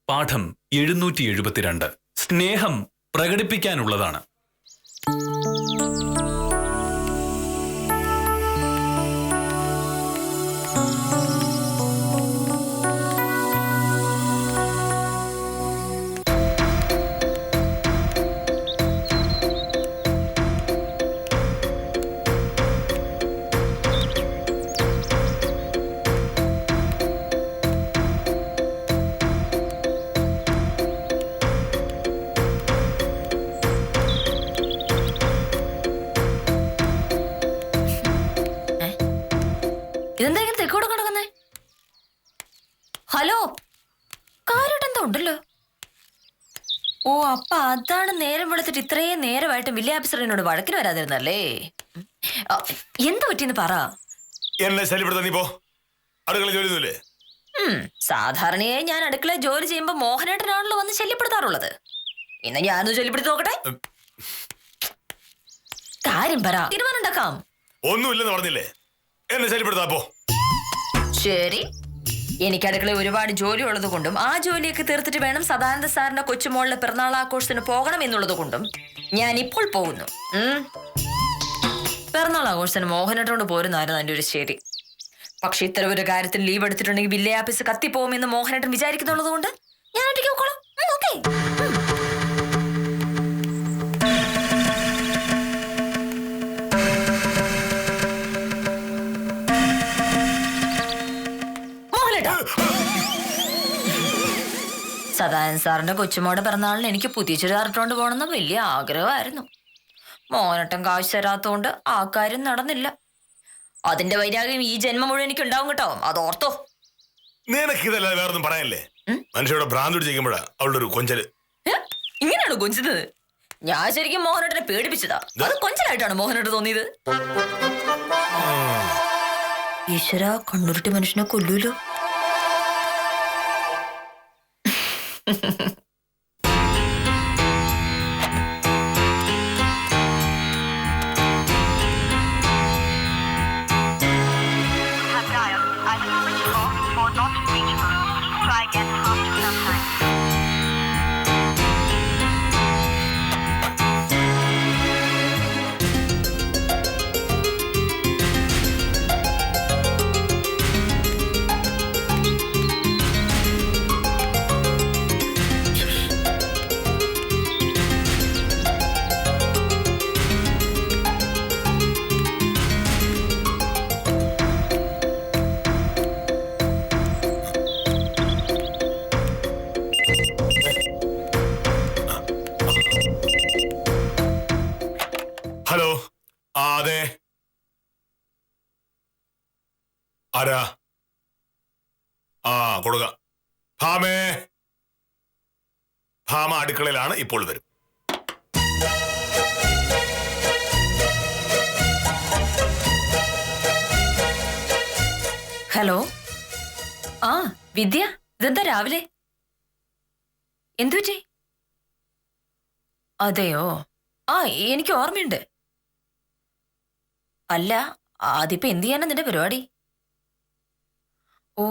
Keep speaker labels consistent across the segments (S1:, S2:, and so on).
S1: പാഠം 772. സ്നേഹം പ്രകടിപ്പിക്കാനുള്ളതാണ്.
S2: ഇതെന്താ ഇങ്ങനെ തെക്കോടെ കിടക്കുന്നേ? ഹലോ, കാര്യമായിട്ടെന്താ ഉണ്ടല്ലോ? ഓ, അപ്പ അതാണ് നേരം വെളുത്തിട്ട് ഇത്രയും നേരമായിട്ട് വില്ലേജ് ഓഫീസർ എന്നോട് വഴക്കിന് വരാതിരുന്നല്ലേ? എന്ത് പറ്റിയെന്ന് പറ.
S3: എന്നെ ശല്യപ്പെടുത്താൻ നീ പോ. അടുക്കള ജോലി
S2: സാധാരണയായി ഞാൻ അടുക്കള ജോലി ചെയ്യുമ്പോ മോഹനേട്ടനാണല്ലോ വന്ന് ശല്യപ്പെടുത്താറുള്ളത്. ഇന്ന് ഞാനൊന്ന് ശല്യപ്പെടുത്തി നോക്കട്ടെ. കാര്യം പറ, തീരുമാനം ഉണ്ടാക്കാം.
S3: ഒന്നുമില്ലെന്ന് പറഞ്ഞില്ലേ? എന്നെ ശല്യപ്പെടുത്താപ്പോ.
S2: ശരി, എനിക്ക് അടുക്കള ഒരുപാട് ജോലി ഉള്ളത് കൊണ്ടും ആ ജോലിയൊക്കെ തീർത്തിട്ട് വേണം സദാനന്ദ സാറിന്റെ കൊച്ചുമോളിലെ പിറന്നാൾ ആഘോഷത്തിന് പോകണം എന്നുള്ളത് കൊണ്ടും ഞാൻ ഇപ്പോൾ പോകുന്നു. പിറന്നാൾ ആഘോഷത്തിന് മോഹനേട്ടനോട് പോരുന്നായിരുന്നു എൻ്റെ ഒരു ശരി. പക്ഷെ ഇത്തരം ഒരു കാര്യത്തിൽ ലീവ് എടുത്തിട്ടുണ്ടെങ്കിൽ വില്ലേജ് ഓഫീസ് കത്തിപ്പോകുമെന്ന് മോഹനേട്ടൻ വിചാരിക്കുന്നുള്ളത് കൊണ്ട് ഞാൻ ഒറ്റയ്ക്ക് നോക്കോളാം. ഓക്കേ. സദാനന്ദ സാറിന്റെ കൊച്ചുമോടെ പിറന്നാളിന് എനിക്ക് പുതിയ ചുരിദാർ ഇട്ടുകൊണ്ട് പോകണമെന്ന് വലിയ ആഗ്രഹമായിരുന്നു. മോനട്ടം കാശ് തരാത്തോണ്ട് ആ കാര്യം നടന്നില്ല. അതിന്റെ വൈരാഗ്യം ഈ ജന്മം മുഴുവൻ എനിക്ക് ഉണ്ടാവും കേട്ടോ, അതോർത്തോ.
S3: നിനക്കിതല്ല വേറൊന്നും പറയാനല്ലേ? മനുഷ്യരുടെ ഭ്രാന്ത് പിടിച്ചിരിക്കുമ്പോഴാ അവളുടെ ഒരു കൊഞ്ചല്.
S2: ഇങ്ങനെയാണോ കൊഞ്ചുന്നത്? ഞാൻ ശരിക്കും മോഹനേട്ടനെ പേടിപ്പിച്ചതാ. അത് കൊഞ്ചലായിട്ടാണ് മോഹനേട്ടൻ തോന്നിയത്. ഈശ്വര, കണ്ണുരുട്ടി മനുഷ്യനെ കൊല്ലൂലോ.
S3: ഹലോ, അതെ, ആരാ? കൊടുക്ക. ഭാമ അടുക്കളയിലാണ്, ഇപ്പോൾ വരും.
S2: ഹലോ, വിദ്യ, ഇതെന്താ രാവിലെ? എന്തുപറ്റി? അതെയോ, എനിക്ക് ഓർമ്മയുണ്ട്. അല്ല, അതിപ്പോ എന്ത് ചെയ്യാനാ നിന്റെ പരിപാടി? ഓ,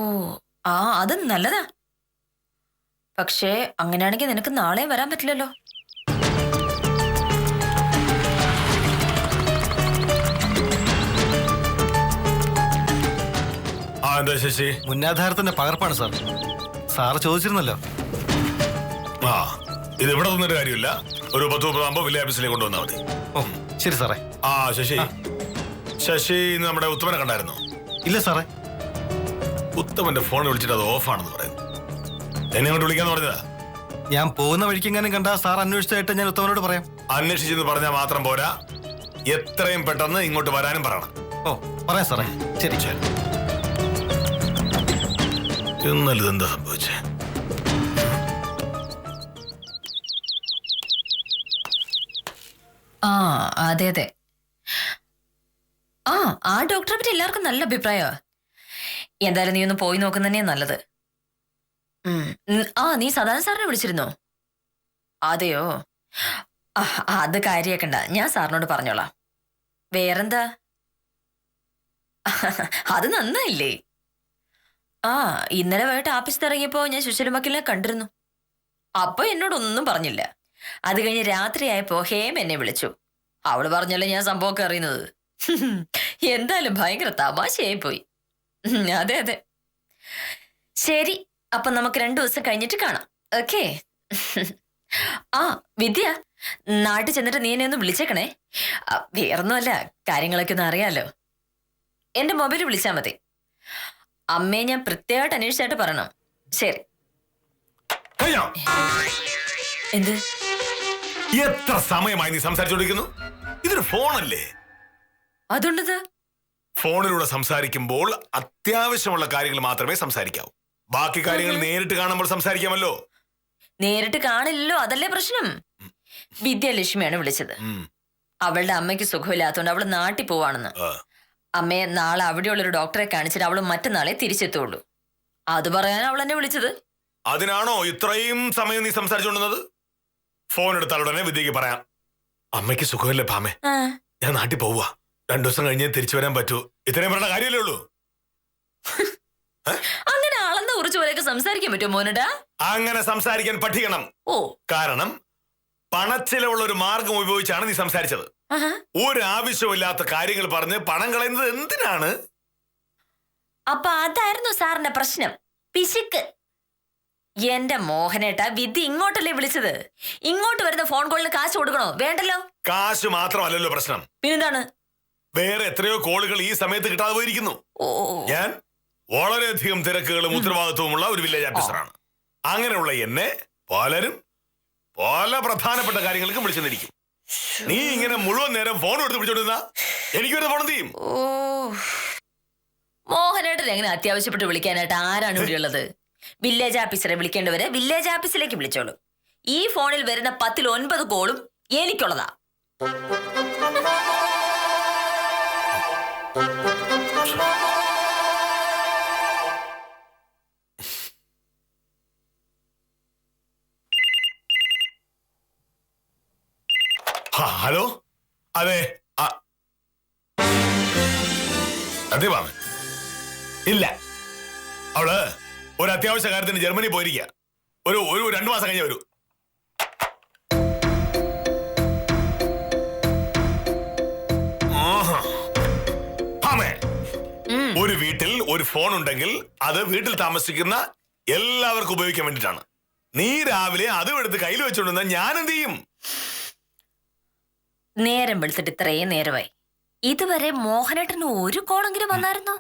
S2: അത് നല്ലതാ. പക്ഷേ അങ്ങനെയാണെങ്കിൽ നിനക്ക് നാളെ വരാൻ പറ്റില്ലല്ലോ.
S3: ശശി,
S4: മുന്നാധാരത്തിന്റെ പകർപ്പാണ് സാർ. സാറ് ചോദിച്ചിരുന്നല്ലോ.
S3: ഇത് ഇവിടെ തന്നൊരു കാര്യമില്ല. ഒരു 10-30 വില്ലേജ് ഓഫീസിലേക്ക് കൊണ്ടുവന്നാൽ മതി.
S4: ഓ, ശരി സാറേ.
S3: ശശി ഇന്ന് നമ്മുടെ ഉത്തമനെ കണ്ടായിരുന്നോ?
S4: ഇല്ല സാറേ.
S3: ഉത്തമന്റെ ഫോൺ വിളിച്ചിട്ട് അത് ഓഫാണെന്ന് പറയുന്നു. എന്നെ ഇങ്ങോട്ട് വിളിക്കാന്ന് പറഞ്ഞതാ.
S4: ഞാൻ പോകുന്ന വഴിക്കെങ്ങാനും കണ്ടാ സാർ അന്വേഷിച്ചായിട്ട് ഞാൻ ഉത്തമനോട് പറയാം.
S3: അന്വേഷിച്ചെന്ന് പറഞ്ഞാൽ മാത്രം പോരാ, എത്രയും പെട്ടെന്ന് ഇങ്ങോട്ട് വരാനും പറയണം.
S4: ഓ, പറയാം സാറേ. ശരി.
S3: ഇന്നലെ ഇതെന്താ സംഭവിച്ചേ?
S2: അതെ അതെ. ആ ഡോക്ടറെ പറ്റി എല്ലാവർക്കും നല്ല അഭിപ്രായമാ. എന്തായാലും നീ ഒന്ന് പോയി നോക്കുന്നതന്നെ നല്ലത്. നീ സദാനന്ദ സാറിനെ വിളിച്ചിരുന്നോ? അതെയോ, അത് കാര്യാക്കണ്ട, ഞാൻ സാറിനോട് പറഞ്ഞോളാം. വേറെന്താ? അത് നന്നായില്ലേ? ഇന്നലെ വൈകിട്ട് ആഫീസിൽ ഇറങ്ങിയപ്പോ ഞാൻ സുശീലമക്കിലിനെ കണ്ടിരുന്നു. അപ്പൊ എന്നോടൊന്നും പറഞ്ഞില്ല. അത് കഴിഞ്ഞ് രാത്രിയായപ്പോ ഹേം എന്നെ വിളിച്ചു. അവള് പറഞ്ഞല്ലേ ഞാൻ സംഭവമൊക്കെ അറിയുന്നത്. എന്തായാലും ഭയങ്കര തമാശയായി പോയി. അതെ അതെ. ശരി, അപ്പൊ നമുക്ക് 2 ദിവസം കഴിഞ്ഞിട്ട് കാണാം. ഓക്കേ. ആ വിദ്യ, നാട്ടിൽ ചെന്നിട്ട് നീ എന്നെ ഒന്ന് വിളിച്ചേക്കണേ. വേറൊന്നുമല്ല, കാര്യങ്ങളൊക്കെ ഒന്ന് അറിയാലോ. എന്റെ മൊബൈൽ വിളിച്ചാൽ മതി. അമ്മയെ ഞാൻ പ്രത്യേകമായിട്ട് അന്വേഷിച്ചായിട്ട് പറയണം. ശരി. എന്ത്?
S3: എത്ര സമയമായി നീ സംസാരിച്ചോണ്ടിരിക്കുന്നു? ഇതൊരു ഫോണല്ലേ?
S2: അതുകൊണ്ടത്
S3: ഫോണിലൂടെ സംസാരിക്കുമ്പോൾ അത്യാവശ്യമുള്ള കാര്യങ്ങൾ മാത്രമേ സംസാരിക്കാവൂ. ബാക്കി കാര്യങ്ങൾ നേരിട്ട് കാണുമ്പോൾ സംസാരിക്കാമല്ലോ.
S2: നേരിട്ട് കാണില്ലല്ലോ, അതല്ലേ പ്രശ്നം. വിദ്യാലക്ഷ്മിയാണ് വിളിച്ചത്. അവളുടെ അമ്മയ്ക്ക് സുഖമില്ലാത്തതുകൊണ്ട് അവള് നാട്ടിൽ പോവാണെന്ന്. അമ്മയെ നാളെ അവിടെയുള്ളൊരു ഡോക്ടറെ കാണിച്ചിട്ട് അവള് മറ്റന്നാളെ തിരിച്ചെത്തുള്ളൂ. അത് പറയാൻ അവൾ എന്നെ വിളിച്ചത്.
S3: അതിനാണോ ഇത്രയും സമയം നീ സംസാരിച്ചോണ്ടുന്നത്? ഫോൺ എടുത്താലുടനെ വിദ്യക്ക് പറയാം, അമ്മയ്ക്ക് സുഖമില്ലേ ഭാമേ, ഞാൻ നാട്ടിൽ പോവുക, 2 ദിവസം കഴിഞ്ഞേ തിരിച്ചു വരാൻ പറ്റൂ. ഇത്രയും പറഞ്ഞ കാര്യമല്ലേ ഉള്ളൂ.
S2: അങ്ങനെ ആളെന്ന കുറിച്ച് പോലെയൊക്കെ സംസാരിക്കാൻ പറ്റുമോ മോനടാ?
S3: അങ്ങനെ സംസാരിക്കാൻ പഠിക്കണം.
S2: ഓ,
S3: കാരണം പണച്ചിലവുള്ള ഒരു മാർഗം ഉപയോഗിച്ചാണ് നീ സംസാരിച്ചത്. ഒരു ആവശ്യമില്ലാത്ത കാര്യങ്ങൾ പറഞ്ഞ് പണം കളയുന്നത് എന്തിനാണ്?
S2: അപ്പൊ അതായിരുന്നു സാറിന്റെ പ്രശ്നം, പിശുക്ക്. എന്റെ മോഹനേട്ടാ, വിദ്യ ഇങ്ങോട്ടല്ലേ വിളിച്ചത്. ഇങ്ങോട്ട് വരുന്ന ഫോൺ കോളിന് കാശ് കൊടുക്കണോ? വേണ്ടല്ലോ.
S3: കാശ് മാത്രമല്ലല്ലോ പ്രശ്നം,
S2: പിന്നെന്താണ്?
S3: വേറെ എത്രയോ കോളുകൾ ഈ സമയത്ത് കിട്ടാതെ പോയിരിക്കുന്നു. ഞാൻ വളരെയധികം തിരക്കുകളും ഉത്തരവാദിത്വമുള്ള ഒരു വില്ലേജ് ഓഫീസറാണ്. അങ്ങനെയുള്ള എന്നെ പലരും പല പ്രധാനപ്പെട്ട കാര്യങ്ങൾക്കും വിളിച്ചെന്നിരിക്കും. നീ ഇങ്ങനെ മുഴുവൻ നേരം ഫോൺ എടുത്ത് വിളിച്ചോണ്ടിരുന്ന എനിക്ക് വരുന്ന ഫോൺ ചെയ്യും.
S2: ഓ, മോഹനേട്ടൻ എങ്ങനെ അത്യാവശ്യപ്പെട്ട് വിളിക്കാനായിട്ട് ആരാണ് ഇവിടെ ഉള്ളത്? വില്ലേജ് ഓഫീസറെ വിളിക്കേണ്ടവരെ വില്ലേജ് ഓഫീസിലേക്ക് വിളിച്ചോളൂ. ഈ ഫോണിൽ വരുന്ന 10ൽ 9 കോളും എനിക്കുള്ളതാ.
S3: ഹലോ, അതെ അതെ മാമൻ. ഇല്ല, അവള് ഒരു അത്യാവശ്യ കാര്യത്തിന് ജർമ്മനി പോയിരിക്കുക. ഒരു 2 മാസം കഴിഞ്ഞ വരൂ. ഒരു വീട്ടിൽ ഒരു ഫോൺ ഉണ്ടെങ്കിൽ അത് വീട്ടിൽ താമസിക്കുന്ന എല്ലാവർക്കും ഉപയോഗിക്കാൻ വേണ്ടിയിട്ടാണ്. നീ രാവിലെ അതും എടുത്ത് കയ്യിൽ വെച്ചോണ്ടെന്നാ ഞാൻ എന്ത് ചെയ്യും?
S2: നേരം വെളുത്തിട്ട് ഇത്രയും നേരമായി, ഇതുവരെ മോഹനേട്ടന് ഒരു കോളെങ്കിലും വന്നായിരുന്നോ?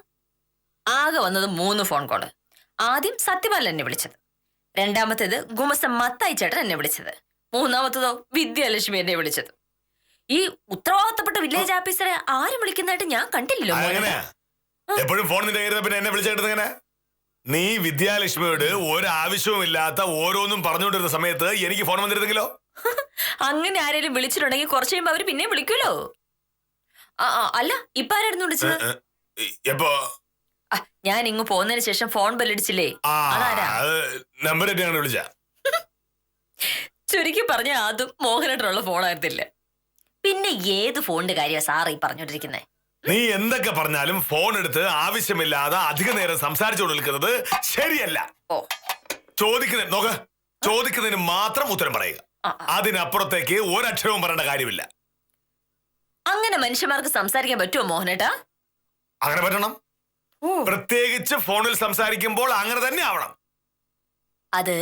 S2: ആകെ വന്നത് 3 ഫോൺ കോള്. ആദ്യം സത്യപാലൻ എന്നെ വിളിച്ചത്, രണ്ടാമത്തേത് ഗുമസ്തൻ മത്തായി ചേട്ടൻ എന്നെ വിളിച്ചത്, മൂന്നാമത്തതോ വിദ്യാലക്ഷ്മി എന്നെ വിളിച്ചത്. ഈ ഉത്തരവാദിത്തപ്പെട്ട വില്ലേജ് ഓഫീസറെ ആരും വിളിക്കുന്നതായിട്ട് ഞാൻ കണ്ടില്ലല്ലോ.
S3: എപ്പോഴും ഫോൺ നിന്റെ കയ്യിൽ പിന്നെ എന്നെ വിളിച്ചെടുത്തങ്ങനെ? നീ വിദ്യാലക്ഷ്മിയോട് ഒരാവശ്യവും ഇല്ലാത്ത ഓരോന്നും പറഞ്ഞുകൊണ്ടിരുന്ന സമയത്ത് എനിക്ക് ഫോൺ വന്നിരുന്നെങ്കിലോ?
S2: അങ്ങനെ ആരെങ്കിലും വിളിച്ചിട്ടുണ്ടെങ്കിൽ കുറച്ച് കഴിയുമ്പോ അവര് പിന്നെ വിളിക്കൂലോ. അല്ല, ഇപ്പൊ ആരായിരുന്നു വിളിച്ചത്?
S3: എപ്പോ?
S2: ഞാൻ ഇങ്ങ് പോകുന്നതിന് ശേഷം ഫോൺ ബെല്ലടിച്ചില്ലേ, അതാരാ?
S3: നമ്പർ വിളിച്ച.
S2: ചുരുക്കി പറഞ്ഞ അതും മോഹനേട്ടനുള്ള ഫോണായിരുന്നില്ല. പിന്നെ ഏത് ഫോണിന്റെ കാര്യമാ സാറ് ഈ പറഞ്ഞോണ്ടിരിക്കുന്നേ?
S3: നീ എന്തൊക്കെ പറഞ്ഞാലും ഫോൺ എടുത്ത് ആവശ്യമില്ലാതെ അധിക നേരം സംസാരിച്ചുകൊണ്ടിരിക്കുന്നത് ശരിയല്ല. ചോദിക്കുന്നതിന് മാത്രം ഉത്തരം പറയുക, അതിനപ്പുറത്തേക്ക് ഒരക്ഷരവും പറയേണ്ട കാര്യമില്ല.
S2: അങ്ങനെ മനുഷ്യന്മാർക്ക് സംസാരിക്കാൻ പറ്റുമോ മോഹനേട്ടാ?
S3: അങ്ങനെ പറ്റണം. പ്രത്യേകിച്ച് ഫോണിൽ സംസാരിക്കുമ്പോൾ അങ്ങനെ തന്നെ ആവണം.
S2: അത്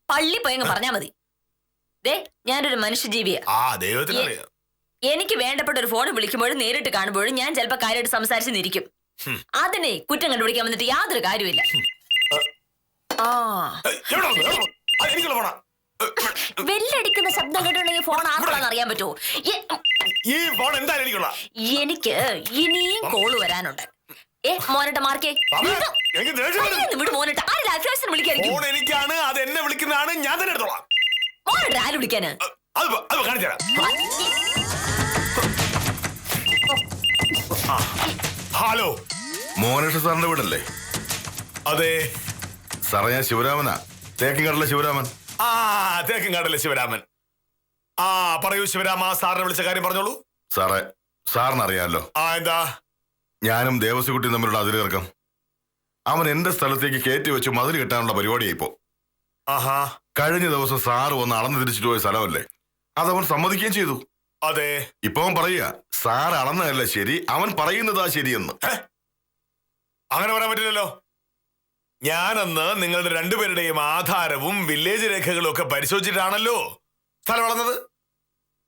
S2: പള്ളി പോയങ്ങ് പറഞ്ഞാ മതി. ഞാനൊരു മനുഷ്യജീവിയാ.
S3: ദൈവത്തിനറിയാം.
S2: എനിക്ക് വേണ്ടപ്പെട്ട ഒരു ഫോൺ വിളിക്കുമ്പോഴും നേരിട്ട് കാണുമ്പോഴും ഞാൻ ചിലപ്പോ കാര്യമായിട്ട് സംസാരിച്ച് നിൽക്കും. അതിനെ കുറ്റം കണ്ടുപിടിക്കാൻ വന്നിട്ട് യാതൊരു കാര്യമില്ല. വെല്ലടിക്കുന്ന ശബ്ദം കേട്ടുണ്ടെങ്കിൽ ഫോൺ ആർക്കാണെന്ന് അറിയാൻ പറ്റുമോ? എനിക്ക് ഇനിയും കോള് വരാനുണ്ട്. മോനട്ട മാർക്കേ മോനട്ട ആരും അത്യാവശ്യം വിളിക്കായിരിക്കും. മോനട്ട ആര് വിളിക്കാന്?
S3: ഹലോ,
S5: മോഹനേഷ സാറിന്റെ വീടല്ലേ?
S3: അതെ
S5: സാറേ, ഞാൻ ശിവരാമനാ, തേക്കിൻകാട്ടിലെ ശിവരാമൻ.
S3: തേക്കിൻകാട്ടിലെ ശിവരാമൻ. പറയൂ ശിവരാമ, സാറിനെ വിളിച്ച കാര്യം പറഞ്ഞോളൂ.
S5: സാറേ, സാറിനറിയാലോ
S3: എന്താ?
S5: ഞാനും ദേവസ്വകുട്ടിയും തമ്മിലുള്ള അതിരുതർക്കം. അവൻ എന്റെ സ്ഥലത്തേക്ക് കയറ്റി വെച്ച് മതിൽ കെട്ടാനുള്ള പരിപാടിയായിപ്പോ. കഴിഞ്ഞ ദിവസം സാറ് വന്ന് അളന്ന് തിരിച്ചിട്ട് പോയ സ്ഥലമല്ലേ, അതവൻ സമ്മതിക്കുകയും ചെയ്തു.
S3: അതെ.
S5: ഇപ്പൊ അവൻ പറയുക സാർ അളന്നതല്ല ശരി, അവൻ പറയുന്നതാ ശരിയെന്ന്.
S3: അങ്ങനെ പറയാൻ പറ്റില്ലല്ലോ. ഞാനന്ന് നിങ്ങളുടെ രണ്ടുപേരുടെയും ആധാരവും വില്ലേജ് രേഖകളും ഒക്കെ പരിശോധിച്ചിട്ടാണല്ലോ സ്ഥലം വളർന്നത്.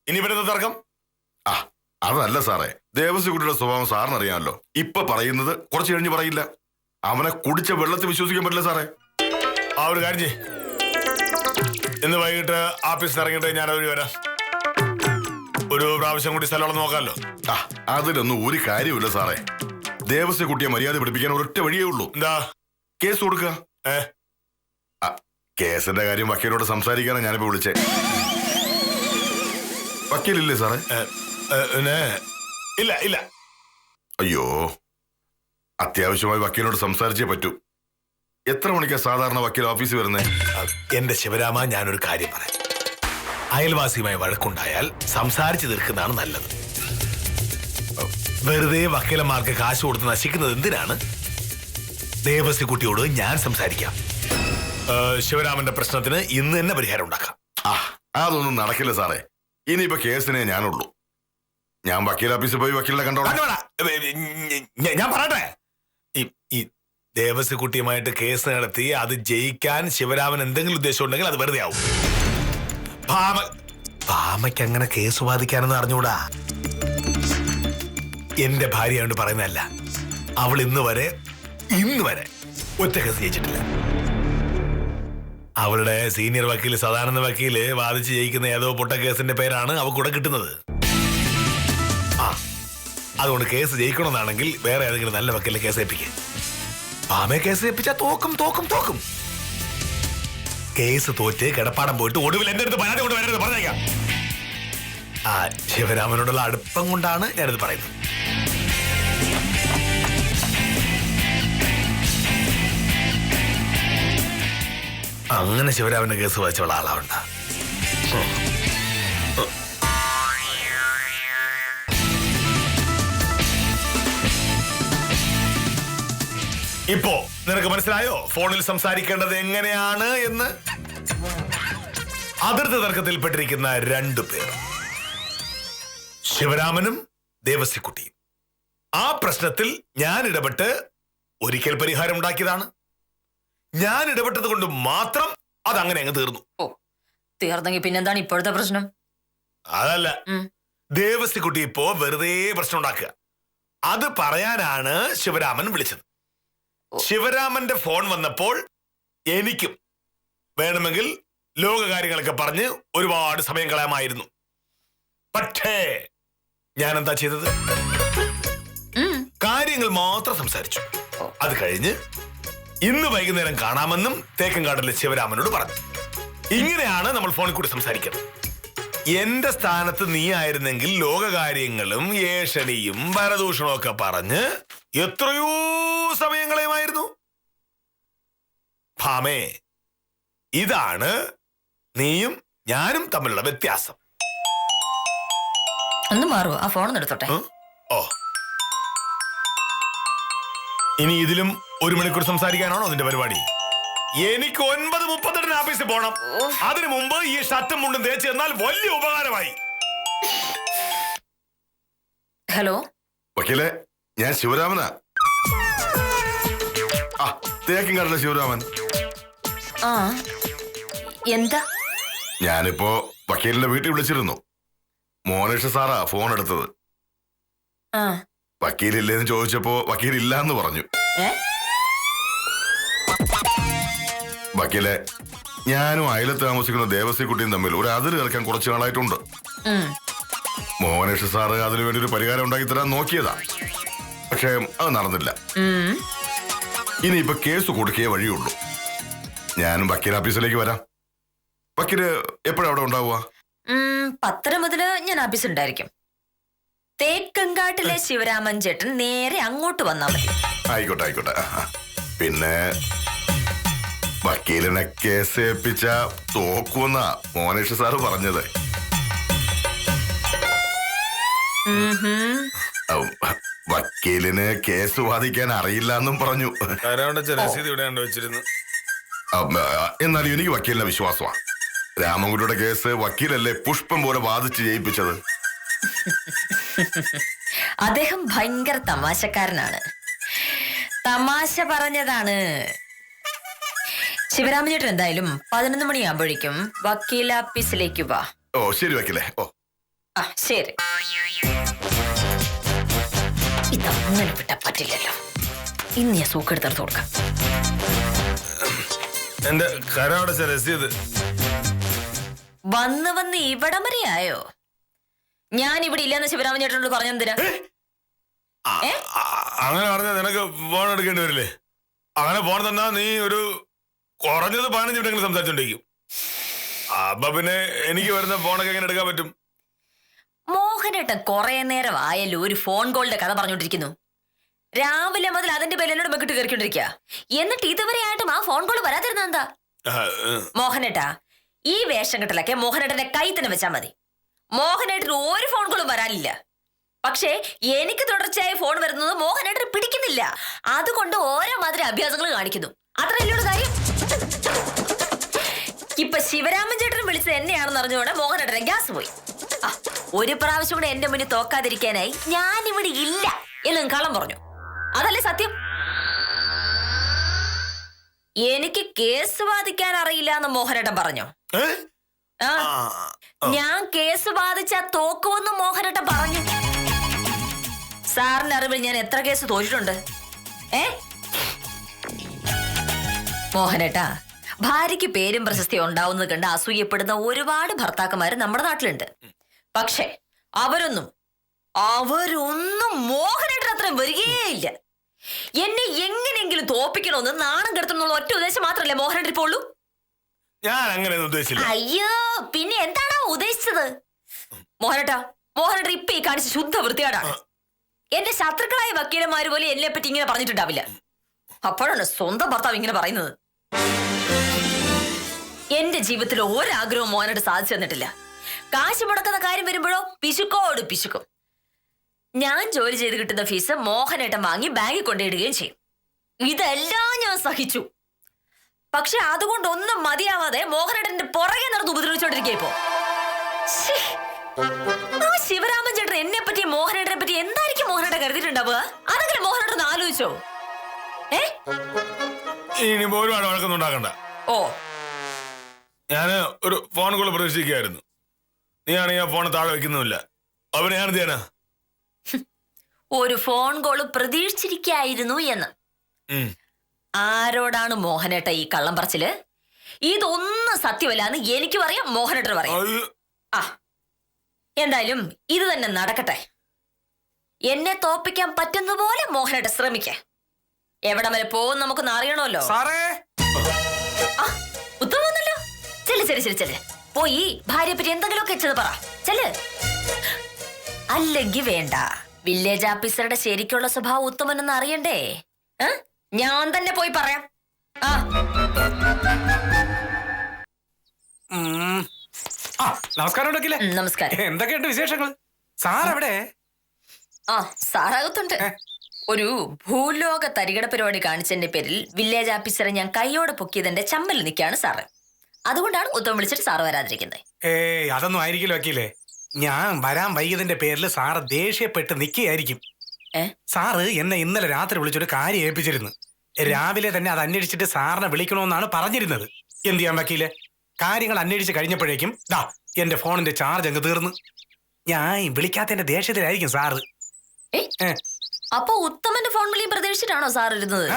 S3: ഇനി വരുന്ന തർക്കം.
S5: ആ അതല്ല സാറേ, ദേവസ്വകുട്ടിയുടെ സ്വഭാവം സാറിന് അറിയാമല്ലോ. ഇപ്പൊ പറയുന്നത് കുറച്ച് കഴിഞ്ഞ് പറയില്ല. അവനെ കുടിച്ച വെള്ളത്തിൽ വിശ്വസിക്കാൻ പറ്റില്ല സാറേ.
S3: ആ ഒരു കാര്യം ചെയ്യ്, ഇന്ന് വൈകിട്ട് ആഫീസിൽ ഇറങ്ങിയിട്ട് ഞാൻ ഒരു വരാം. ഒരു പ്രാവശ്യം കൂടി സ്ഥലം നോക്കാമല്ലോ.
S5: ആ അതിലൊന്നും ഒരു കാര്യമില്ല സാറേ. ദേവസ്വകുട്ടിയെ മര്യാദ പഠിപ്പിക്കാൻ ഒരൊറ്റ വഴിയേ ഉള്ളൂ.
S3: എന്താ?
S5: കേസ് കൊടുക്കുക. കേസിന്റെ കാര്യം വക്കീലോട് സംസാരിക്കാനാണ് ഞാനിപ്പോ വിളിച്ചേ. വക്കീലില്ലേ സാറേ?
S3: ഇല്ല ഇല്ല.
S5: അയ്യോ, അത്യാവശ്യമായി വക്കീലിനോട് സംസാരിച്ചേ പറ്റൂ. എത്ര മണിക്കാ സാധാരണ വക്കീൽ ഓഫീസിൽ വരുന്നേ?
S3: എന്റെ ശിവരാമ, ഞാനൊരു കാര്യം പറയാം. അയൽവാസിയുമായി വഴക്കുണ്ടായാൽ സംസാരിച്ചു തീർക്കുന്നതാണ് നല്ലത്. വെറുതെ വക്കീലന്മാർക്ക് കാശ് കൊടുത്ത് നശിക്കുന്നത് എന്തിനാണ്? ദേവസ്വകുട്ടിയോട് ഞാൻ സംസാരിക്കാം. ശിവരാമന്റെ പ്രശ്നത്തിന് ഇന്ന് തന്നെ പരിഹാരം ഉണ്ടാക്കാം.
S5: ആ അതൊന്നും നടക്കില്ല സാറേ. ഇനിയിപ്പോ കേസിനെ ഞാനുള്ളൂ. ഞാൻ വക്കീൽ ഓഫീസിൽ പോയി വക്കീലിനെ കണ്ടോളാം.
S3: ഞാൻ പറയട്ടെ, ഈ ദേവസ്വകുട്ടിയുമായിട്ട് കേസ് നടത്തി അത് ജയിക്കാൻ ശിവരാമൻ എന്തെങ്കിലും ഉദ്ദേശം ഉണ്ടെങ്കിൽ അത് വെറുതെ ആവും. ഭാമയ്ക്ക് അങ്ങനെ കേസ് വാദിക്കാനെന്ന് അറിഞ്ഞൂടാ. എന്റെ ഭാര്യ കൊണ്ട് പറയുന്നതല്ല. അവൾ ഇന്ന് വരെ ഒറ്റ കേസ് ജയിച്ചിട്ടില്ല. അവളുടെ സീനിയർ വക്കീൽ സദാനന്ദ വക്കീല് വാദിച്ച് ജയിക്കുന്ന ഏതോ പൊട്ട കേസിന്റെ പേരാണ് അവൾക്കൂടെ കിട്ടുന്നത്. അതുകൊണ്ട് കേസ് ജയിക്കണമെന്നാണെങ്കിൽ വേറെ ഏതെങ്കിലും നല്ല വക്കീലിനെ കേസ് ഏൽപ്പിക്കുക. ഭാമയെ കേസ് ഏൽപ്പിച്ചാൽ തോക്കും. കേസ് തോറ്റ് കിടപ്പാടം പോയിട്ട് ഒടുവിൽ എന്റെ അടുത്ത് പരാതി കൊണ്ട് വരരുത് പറഞ്ഞേക്കാം. ശിവരാമനോടുള്ള അടുപ്പം കൊണ്ടാണ് ഞാനിത് പറയുന്നത്. അങ്ങനെ ശിവരാമന്റെ കേസ് വായിച്ചുള്ള ആളാവണ്ട. ഇപ്പോ നിനക്ക് മനസ്സിലായോ ഫോണിൽ സംസാരിക്കേണ്ടത് എങ്ങനെയാണ് എന്ന്? അതിർത്തി തർക്കത്തിൽപ്പെട്ടിരിക്കുന്ന രണ്ടുപേർ, ശിവരാമനും ദേവസ്വകുട്ടിയും. ആ പ്രശ്നത്തിൽ ഞാൻ ഇടപെട്ട് ഒരിക്കൽ പരിഹാരം ഉണ്ടാക്കിയതാണ്. ഞാൻ ഇടപെട്ടത് കൊണ്ട് മാത്രം അതങ്ങനെ അങ്ങ് തീർന്നു.
S2: ഓ, തീർന്നെങ്കിൽ പിന്നെന്താണ് ഇപ്പോഴത്തെ പ്രശ്നം?
S3: അതല്ല, ദേവസ്വകുട്ടി ഇപ്പോ വെറുതെ പ്രശ്നം ഉണ്ടാക്കുക. അത് പറയാനാണ് ശിവരാമൻ വിളിച്ചത്. ശിവരാമന്റെ ഫോൺ വന്നപ്പോൾ എനിക്കും വേണമെങ്കിൽ ലോകകാര്യങ്ങളൊക്കെ പറഞ്ഞ് ഒരുപാട് സമയം കളയാമായിരുന്നു. പക്ഷേ ഞാൻ എന്താ ചെയ്തത്? കാര്യങ്ങൾ മാത്രം സംസാരിച്ചു. അത് കഴിഞ്ഞ് ഇന്ന് വൈകുന്നേരം കാണാമെന്നും തേക്കൻകാടിലെ ശിവരാമനോട് പറഞ്ഞു. ഇങ്ങനെയാണ് നമ്മൾ ഫോണിൽ കൂടി സംസാരിക്കുന്നത്. എന്റെ സ്ഥാനത്ത് നീ ആയിരുന്നെങ്കിൽ ലോകകാര്യങ്ങളും ഏഷണിയും പരദൂഷണവും ഒക്കെ പറഞ്ഞ് എത്രയോ സമയങ്ങളെയുമായിരുന്നു. ഭാമേ, ഇതാണ് നീയും ഞാനും തമ്മിലുള്ള വ്യത്യാസം.
S2: ഒന്ന് മാറുമോ? ആ ഫോൺ എടുത്തോട്ടെ.
S3: ഓ, ഇനി ഇതിലും 1 മണിക്കൂർ സംസാരിക്കാനാണോ നിന്റെ പരിപാടി? എനിക്ക് 9:38 ഓഫീസിൽ പോണം. അതിനു മുമ്പ് ഈ ഷർട്ടും മുണ്ടും തേച്ച് തന്നാൽ വലിയ ഉപകാരമായി.
S2: ഹലോ
S5: വക്കീലെ, ഞാൻ ശിവരാമനാ. തേക്കിൻകാടിലെ ശിവരാമൻ.
S2: എന്താ?
S5: ഞാനിപ്പോ വക്കീലിന്റെ വീട്ടിൽ വിളിച്ചിരുന്നു. മോനേഷ് സാറാ ഫോൺ എടുത്തത്. വക്കീലില്ലേന്ന് ചോദിച്ചപ്പോ വക്കീലില്ലാന്ന് പറഞ്ഞു. വക്കീലെ, ഞാനും അയലത്ത് താമസിക്കുന്ന ദേവസ്വകുട്ടിയും തമ്മിൽ ഒരു അതിര് ഇറക്കാൻ കുറച്ചു നാളായിട്ടുണ്ട്. മോഹനേഷ് സാറ് അതിനു വേണ്ടി ഒരു പരിഹാരം ഉണ്ടാക്കി തരാൻ നോക്കിയതാ. പക്ഷേ അത് നടന്നില്ല. ഇനിയിപ്പോ കേസ് കൊടുക്കേ വഴിയുള്ളൂ. ഞാനും വക്കീൽ ഓഫീസിലേക്ക് വരാം. വക്കീല് എപ്പോഴാ അവിടെ ഉണ്ടാവുക?
S2: 10 മുതൽ ഞാൻ ഓഫീസിലുണ്ടായിരിക്കും. തേക്കങ്കാട്ടിലെ ശിവരാമൻ ചേട്ടൻ നേരെ അങ്ങോട്ട് വന്നാൽ മതി.
S5: ആയിക്കോട്ടെ. പിന്നെ വക്കീലിനെ കേസ് ഏൽപ്പിച്ച തോക്കുമെന്നാ മോനേഷ് സാറ് പറഞ്ഞത്. വക്കീലിന് കേസ് വാദിക്കാൻ അറിയില്ല എന്നും പറഞ്ഞു.
S3: രസീത് ഇവിടെ വെച്ചിരുന്നു.
S5: എന്നാലും എനിക്ക് വക്കീലിനെ വിശ്വാസമാണ്. രാമൻകുട്ടിയുടെ കേസ് വക്കീലല്ലേ പുഷ്പം പോലെ വാദിച്ച് ജയിപ്പിച്ചത്.
S2: അദ്ദേഹം ഭയങ്കര തമാശക്കാരനാണ്. തമാശ പറഞ്ഞതാണ്. ശിവരാമൻ ചേട്ടൻ എന്തായാലും 11 മണിയാകുമ്പോഴേക്കും വക്കീലാപ്പീസിലേക്ക് വാ.
S5: ഓ ശരി വക്കീലേ. ഓ
S2: ആ ശരി. ഇതങ്ങനെ വിട്ടാ പറ്റില്ലല്ലോ. ഇന്ന് ഞാൻ സൂക്കെടുത്തെടുത്ത് കൊടുക്കാം.
S3: എന്റെ കരമടച്ച രസീത്.
S2: വന്ന് ഇവിടം വരെ ആയോ? ഞാൻ ഇവിടെ ഇല്ലെന്ന് ശിവരാമൻ ചേട്ടനോട് പറഞ്ഞെന്തിനാ?
S3: അങ്ങനെ പറഞ്ഞാൽ നിനക്ക് ഫോൺ എടുക്കേണ്ടി വരില്ലേ? അങ്ങനെ ഫോൺ തന്നാ നീ ഒരു കുറഞ്ഞത് 15 മിനിറ്റ് സംസാരിച്ചോണ്ടിരിക്കും. അപ്പൊ പിന്നെ എനിക്ക് വരുന്ന ഫോണൊക്കെ എങ്ങനെ എടുക്കാൻ പറ്റും?
S2: മോഹനേട്ടൻ കുറെ നേരം ആയല്ലോ ഒരു ഫോൺ കോളിന്റെ കഥ പറഞ്ഞോണ്ടിരിക്കുന്നു. രാവിലെ മുതൽ അതിന്റെ പേരിൽ എന്നോട് മെക്കിട്ട് കയറിക്കൊണ്ടിരിക്കുക. എന്നിട്ട് ഇതുവരെ ആയിട്ടും ആ ഫോൺ കോൾ വരാതിരുന്ന എന്താ? മോഹനേട്ടാ, ഈ വേഷം കെട്ടലൊക്കെ മോഹനേട്ടന്റെ കൈ തന്നെ വെച്ചാൽ മതി. മോഹനേട്ടന് ഒരു ഫോൺ കോളും വരാനില്ല. പക്ഷേ എനിക്ക് തുടർച്ചയായി ഫോൺ വരുന്നത് മോഹനേട്ടന് പിടിക്കുന്നില്ല. അതുകൊണ്ട് ഓരോ മാതിരി അഭ്യാസങ്ങൾ കാണിക്കുന്നു. അത്രയല്ലോട് കാര്യം. ഇപ്പൊ ശിവരാമൻ ചേട്ടൻ വിളിച്ചത് എന്നെയാണെന്ന് അറിഞ്ഞുകൊണ്ട് മോഹനേട്ടനെ ഗ്യാസ് പോയി. ഒരു പ്രാവശ്യം കൂടെ എന്റെ മുന്നിൽ തോക്കാതിരിക്കാനായി ഞാൻ ഇവിടെ ഇല്ല എന്നും കള്ളം പറഞ്ഞു. അതല്ലേ സത്യം? എനിക്ക് കേസ് വാദിക്കാൻ അറിയില്ല എന്ന് മോഹനേട്ടൻ പറഞ്ഞു. ഞാൻ കേസ് വാദിച്ചാ തോക്കുമെന്ന് മോഹനേട്ടൻ പറഞ്ഞു. സാറിന്റെ അറിവിൽ ഞാൻ എത്ര കേസ് തോറ്റിട്ടുണ്ട്? മോഹനേട്ടാ, ഭാര്യയ്ക്ക് പേരും പ്രശസ്തിയും ഉണ്ടാവുന്നത് കണ്ട് അസൂയപ്പെടുന്ന ഒരുപാട് ഭർത്താക്കന്മാര് നമ്മുടെ നാട്ടിലുണ്ട്. പക്ഷെ അവരൊന്നും മോഹനേട്ടൻ അത്രയും വരികയില്ല. എന്നെ എങ്ങനെയെങ്കിലും തോപ്പിക്കണമെന്ന് നാണം കെടുത്തണമെന്നുള്ള ഒറ്റ ഉദ്ദേശം മാത്രമല്ലേ മോഹനേട്ടൻ ഇപ്പോൾ ഉള്ളൂ?
S3: ഞാൻ അങ്ങനെ ഉദ്ദേശിച്ചില്ല.
S2: അയ്യോ, പിന്നെ എന്താണോ ഉദ്ദേശിച്ചത്? മോഹനേട്ടൻ ഇപ്പൊ ഈ കാണിച്ച ശുദ്ധ വൃത്തികേടാണ്. എന്റെ ശത്രുക്കളായ വക്കീലന്മാര് പോലെ എന്നെ പറ്റി ഇങ്ങനെ പറഞ്ഞിട്ടുണ്ടാവില്ല. അപ്പോഴാണ് സ്വന്തം ഭർത്താവ് ഇങ്ങനെ പറയുന്നത്. എന്റെ ജീവിതത്തിൽ ഒരാഗ്രഹവും മോഹനേട്ടൻ സാധിച്ചു തന്നിട്ടില്ല. കാശ് മുടക്കുന്ന കാര്യം വരുമ്പോഴോ പിശുക്കോട് പിശുക്കും. ഞാൻ ജോലി ചെയ്ത് കിട്ടുന്ന ഫീസ് മോഹനേട്ടൻ വാങ്ങി ബാങ്കിൽ കൊണ്ടിടുകയും ചെയ്യും. ഇതെല്ലാം ഞാൻ സഹിച്ചു. പക്ഷെ അതുകൊണ്ടൊന്നും മതിയാവാതെ മോഹനേട്ടന്റെ പുറകെ നടന്ന് ഉപദ്രവിച്ചോണ്ടിരിക്കുക. ഇപ്പോ ശിവരാമൻ ചേട്ടൻ എന്നെ പറ്റി മോഹനേട്ടനെ പറ്റി എന്തായിരിക്കും മോഹനേട്ടൻ കരുതിയിട്ടുണ്ടാവുക? അതെങ്കിലും മോഹനേട്ടൻ ആലോചിച്ചോ?
S3: ഇനി ഒരുപാട് വഴക്കൊന്നും ഉണ്ടാക്കണ്ട.
S2: ഓ,
S3: ഞാന് ഒരു ഫോൺ കോൾ പ്രതീക്ഷിക്കുകയായിരുന്നു. നീ ആണെങ്കിൽ ആ ഫോൺ താഴെ വെക്കുന്നുമില്ല. അവനെ ഞാൻ ചെയ്യാനാ?
S2: ഒരു ഫോൺ കോള് പ്രതീക്ഷിച്ചിരിക്കായിരുന്നു എന്ന്. ആരോടാണ് മോഹനേട്ട ഈ കള്ളം പറച്ചില്? ഇതൊന്നും സത്യമല്ല എന്ന് എനിക്കും അറിയാം, മോഹനേട്ടനും അറിയാം. എന്തായാലും ഇത് തന്നെ നടക്കട്ടെ. എന്നെ തോപ്പിക്കാൻ പറ്റുന്ന പോലെ മോഹനേട്ട ശ്രമിക്കേ. എവിടെ വരെ പോകും നമുക്കൊന്ന് അറിയണമല്ലോ. ഉത്തമൊന്നല്ലോ. ചെല് പോയി ഭാര്യയെ പറ്റി എന്തെങ്കിലുമൊക്കെ ചെന്ന് പറ. ചെല്. അല്ലെങ്കിൽ വേണ്ട. വില്ലേജ് ഓഫീസറുടെ ശരിക്കുള്ള സ്വഭാവം ഉത്തമനെന്ന് അറിയണ്ടേ? ഞാൻ തന്നെ പോയി പറയാം.
S6: നമസ്കാരം.
S2: നമസ്കാരം.
S6: എന്തൊക്കെയുണ്ട് വിശേഷങ്ങൾ? സാർ എവിടെ?
S2: സാറാകത്തുണ്ട്. ഒരു ഭൂലോക തരികട പരിപാടി കാണിച്ചതിന്റെ പേരിൽ വില്ലേജ് ഓഫീസറെ ഞാൻ കൈയോടെ പൊക്കിയതിന്റെ ചമ്മൽ നിൽക്കാണ് സാറ്. അതുകൊണ്ടാണ് ഉത്തമം വിളിച്ചിട്ട് സാറ് വരാതിരിക്കുന്നത്.
S6: അതൊന്നും ആയിരിക്കില്ല വക്കീലേ. ഞാൻ വരാൻ വൈകിയതിന്റെ പേരിൽ സാറ് ദേഷ്യപ്പെട്ട് നിൽക്കുകയായിരിക്കും. സാറ് എന്നെ ഇന്നലെ രാത്രി വിളിച്ചൊരു കാര്യം ഏൽപ്പിച്ചിരുന്നു. രാവിലെ തന്നെ അത് അന്വേഷിച്ചിട്ട് സാറിനെ വിളിക്കണമെന്നാണ് പറഞ്ഞിരുന്നത്. എന്ത് ചെയ്യാൻ വക്കീലെ? കാര്യങ്ങൾ അന്വേഷിച്ച് കഴിഞ്ഞപ്പോഴേക്കും എന്റെ ഫോണിന്റെ ചാർജ് അങ്ങ് തീർന്നു. ഞാൻ വിളിക്കാത്തതിന്റെ ദേഷ്യത്തിലായിരിക്കും സാറ്.
S2: അപ്പൊ ഉത്തമന്റെ ഫോൺ വിളിയും പ്രതീക്ഷിച്ചിട്ടാണോ സാർ ഇരുന്നത്?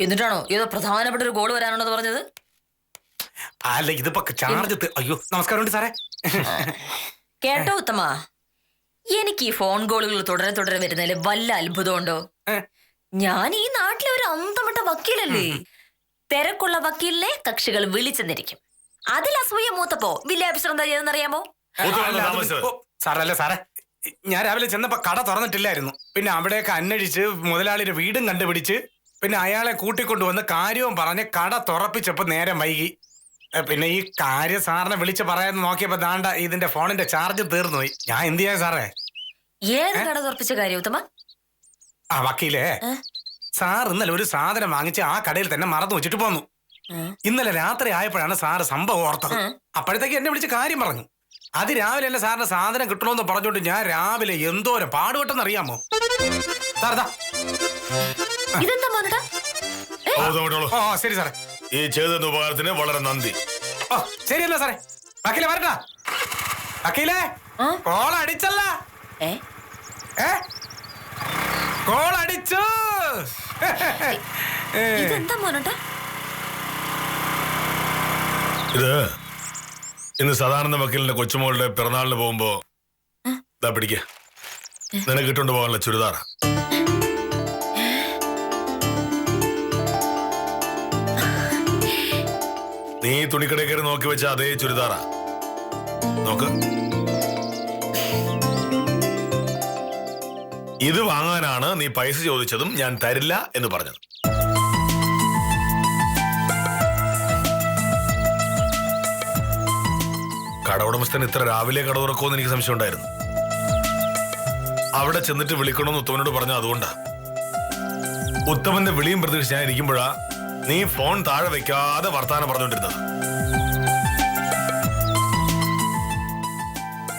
S2: എന്നിട്ടാണോ ഏതോ പ്രധാനപ്പെട്ട ഒരു കോള് വരാനുള്ളത് പറഞ്ഞത്?
S6: അല്ല, ഇതിപ്പോ ചാർജ്. അയ്യോ, നമസ്കാരമുണ്ട് സാറേ.
S2: കേട്ടോ ഉത്തമ, എനിക്ക് ഈ ഫോൺ കോളുകൾ തുടരെ വരുന്നതിൽ വല്ല അത്ഭുതമുണ്ടോ? ഞാൻ ഈ നാട്ടിലെ ഒരു അന്തമിട്ട വക്കീലല്ലേ. തിരക്കുള്ള വക്കീലിനെ കക്ഷികൾ വിളിച്ചെന്നിരിക്കും. അതിൽ അസൂയ മൂത്തപ്പോ വില്ലേജ് ഓഫീസർ എന്താ ചെയ്തെന്നറിയാമോ?
S6: സാറല്ല സാറേ, ഞാൻ രാവിലെ ചെന്നപ്പോ കട തുറന്നിട്ടില്ലായിരുന്നു. പിന്നെ അവിടെയൊക്കെ അന്വേഷിച്ച് മുതലാളിയുടെ വീടും കണ്ടുപിടിച്ച് പിന്നെ അയാളെ കൂട്ടിക്കൊണ്ടുവന്ന് കാര്യവും പറഞ്ഞ് കട തുറപ്പിച്ചപ്പോ നേരം വൈകി. പിന്നെ ഈ കാര്യം സാറിനെ വിളിച്ച് പറയാന്ന് നോക്കിയപ്പോ ദാണ്ട ഇതിന്റെ ഫോണിന്റെ ചാർജ് തീർന്നു പോയി. ഞാൻ എന്ത് ചെയ്യാ സാറേ?
S2: ഏത് കട തുറപ്പിച്ച കാര്യം ഉത്തമ?
S6: വക്കീലേ, സാർ ഇന്നലെ ഒരു സാധനം വാങ്ങിച്ച് ആ കടയിൽ തന്നെ മറന്നു വെച്ചിട്ട് പോന്നു. ഇന്നലെ രാത്രി ആയപ്പോഴാണ് സാറ് സംഭവം ഓർത്തത്. അപ്പോഴത്തേക്ക് എന്നെ വിളിച്ച് കാര്യം പറഞ്ഞു. അത് രാവിലെ അല്ല സാറിന് സാധനം കിട്ടണമെന്ന് പറഞ്ഞോണ്ട് ഞാൻ രാവിലെ എന്തോരം പാടുപെട്ടെന്ന് അറിയാമോ സാറതാ.
S2: ഇതെന്താ മോനട്ടാ?
S6: ഓ ശരി സാറേ.
S3: ഈ ചെയ്ത ഉപകാരത്തിന് വളരെ നന്ദി.
S6: ഓ ശരിയല്ലോ സാറേ. വക്കീലെ വരട്ടാ. വക്കീലേ കോൾ അടിച്ചല്ല. കോൾ അടിച്ചു.
S2: ഇതെന്താ മോനട്ടാ?
S3: ഇത് ഇന്ന് സദാനന്ദ വക്കീലിന്റെ കൊച്ചുമോളുടെ പിറന്നാളിന് പോകുമ്പോ ഇതാ പിടിക്ക, നിനക്ക് ഇട്ടുകൊണ്ട് പോകാനുള്ള ചുരിദാർ. നീ തുണിക്കടയിൽ കയറി നോക്കി വെച്ച അതേ ചുരിദാറാ. നോക്ക്, ഇത് വാങ്ങാനാണ് നീ പൈസ ചോദിച്ചതും ഞാൻ തരില്ല എന്ന് പറഞ്ഞത്. കട ഉടമസ്ഥൻ ഇത്ര രാവിലെ കട തുറക്കുമെന്ന് എനിക്ക് സംശയം ഉണ്ടായിരുന്നു. അവിടെ ചെന്നിട്ട് വിളിക്കണമെന്ന് ഉത്തമനോട് പറഞ്ഞു. അതുകൊണ്ടാ ഉത്തമന്റെ വിളിയും പ്രതീക്ഷിച്ച് ഞാൻ ഇരിക്കുമ്പോഴാ നീ ഫോൺ താഴെ വെക്കാതെ വർത്താനം പറഞ്ഞുകൊണ്ടിരുന്നത്.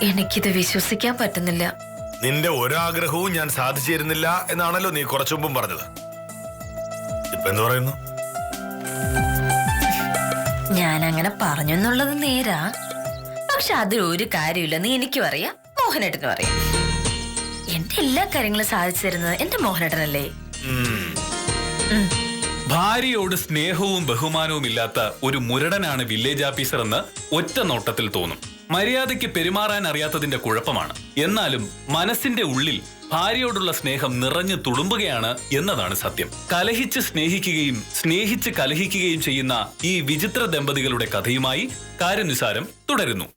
S2: എനിക്കിത് വിശ്വസിക്കാൻ പറ്റുന്നില്ല.
S3: നിന്റെ ഒരാഗ്രഹവും ഞാൻ സാധിച്ചു തരുന്നില്ല എന്നാണല്ലോ നീ കുറച്ചു മുമ്പും പറഞ്ഞത്. ഇപ്പൊ എന്ത് പറയുന്നു?
S2: ഞാൻ അങ്ങനെ പറഞ്ഞു എന്നുള്ളത് നേരാ. പക്ഷെ അതിലൊരു കാര്യമില്ലെന്ന് എനിക്കും അറിയാം, മോഹനേട്ടനും അറിയാം. എന്റെ എല്ലാ കാര്യങ്ങളും സാധിച്ചു തരുന്നത് എന്റെ മോഹനേട്ടനല്ലേ.
S1: ഭാര്യയോട് സ്നേഹവും ബഹുമാനവും ഇല്ലാത്ത ഒരു മുരടനാണ് വില്ലേജ് ഓഫീസർ എന്ന് ഒറ്റ നോട്ടത്തിൽ തോന്നും. മര്യാദയ്ക്ക് പെരുമാറാൻ അറിയാത്തതിന്റെ കുഴപ്പമാണ്. എന്നാലും മനസ്സിന്റെ ഉള്ളിൽ ഭാര്യയോടുള്ള സ്നേഹം നിറഞ്ഞു തുളുമ്പുകയാണ് എന്നതാണ് സത്യം. കലഹിച്ച് സ്നേഹിക്കുകയും സ്നേഹിച്ച് കലഹിക്കുകയും ചെയ്യുന്ന ഈ വിചിത്ര ദമ്പതികളുടെ കഥയുമായി കാര്യനിസാരം തുടരുന്നു.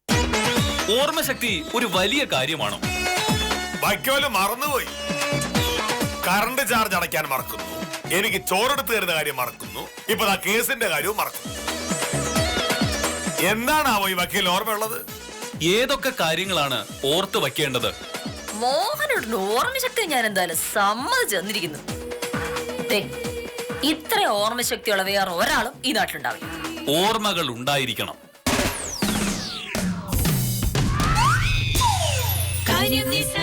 S1: ഓർമ്മശക്തി ഒരു വലിയ കാര്യമാണോ?
S3: വൈക്കോല് മറന്നുപോയി. കറണ്ട് ചാർജ് അടയ്ക്കാൻ മറക്കുന്നു, എനിക്ക് ചോറെടുത്ത് തരുന്ന കാര്യം മറക്കുന്നു, ഇപ്പൊ ആ കേസിന്റെ കാര്യവും മറക്കുന്നു. എന്താണാവോ ഈ വക്കീൽ ഓർമ്മയുള്ളത്?
S1: ഏതൊക്കെ കാര്യങ്ങളാണ് ഓർത്ത് വയ്ക്കേണ്ടത്?
S2: മോഹനേട്ടന് ഓർമ്മശക്തി ഞാൻ എന്തായാലും സമ്മതിച്ചു തന്നിരിക്കുന്നു. ഇത്ര ഓർമ്മശക്തിയുള്ള വേറെ ഒരാളും ഈ നാട്ടിലുണ്ടാവില്ല.
S1: ഓർമ്മകൾ ഉണ്ടായിരിക്കണം.
S7: കാര്യം നിസാരം.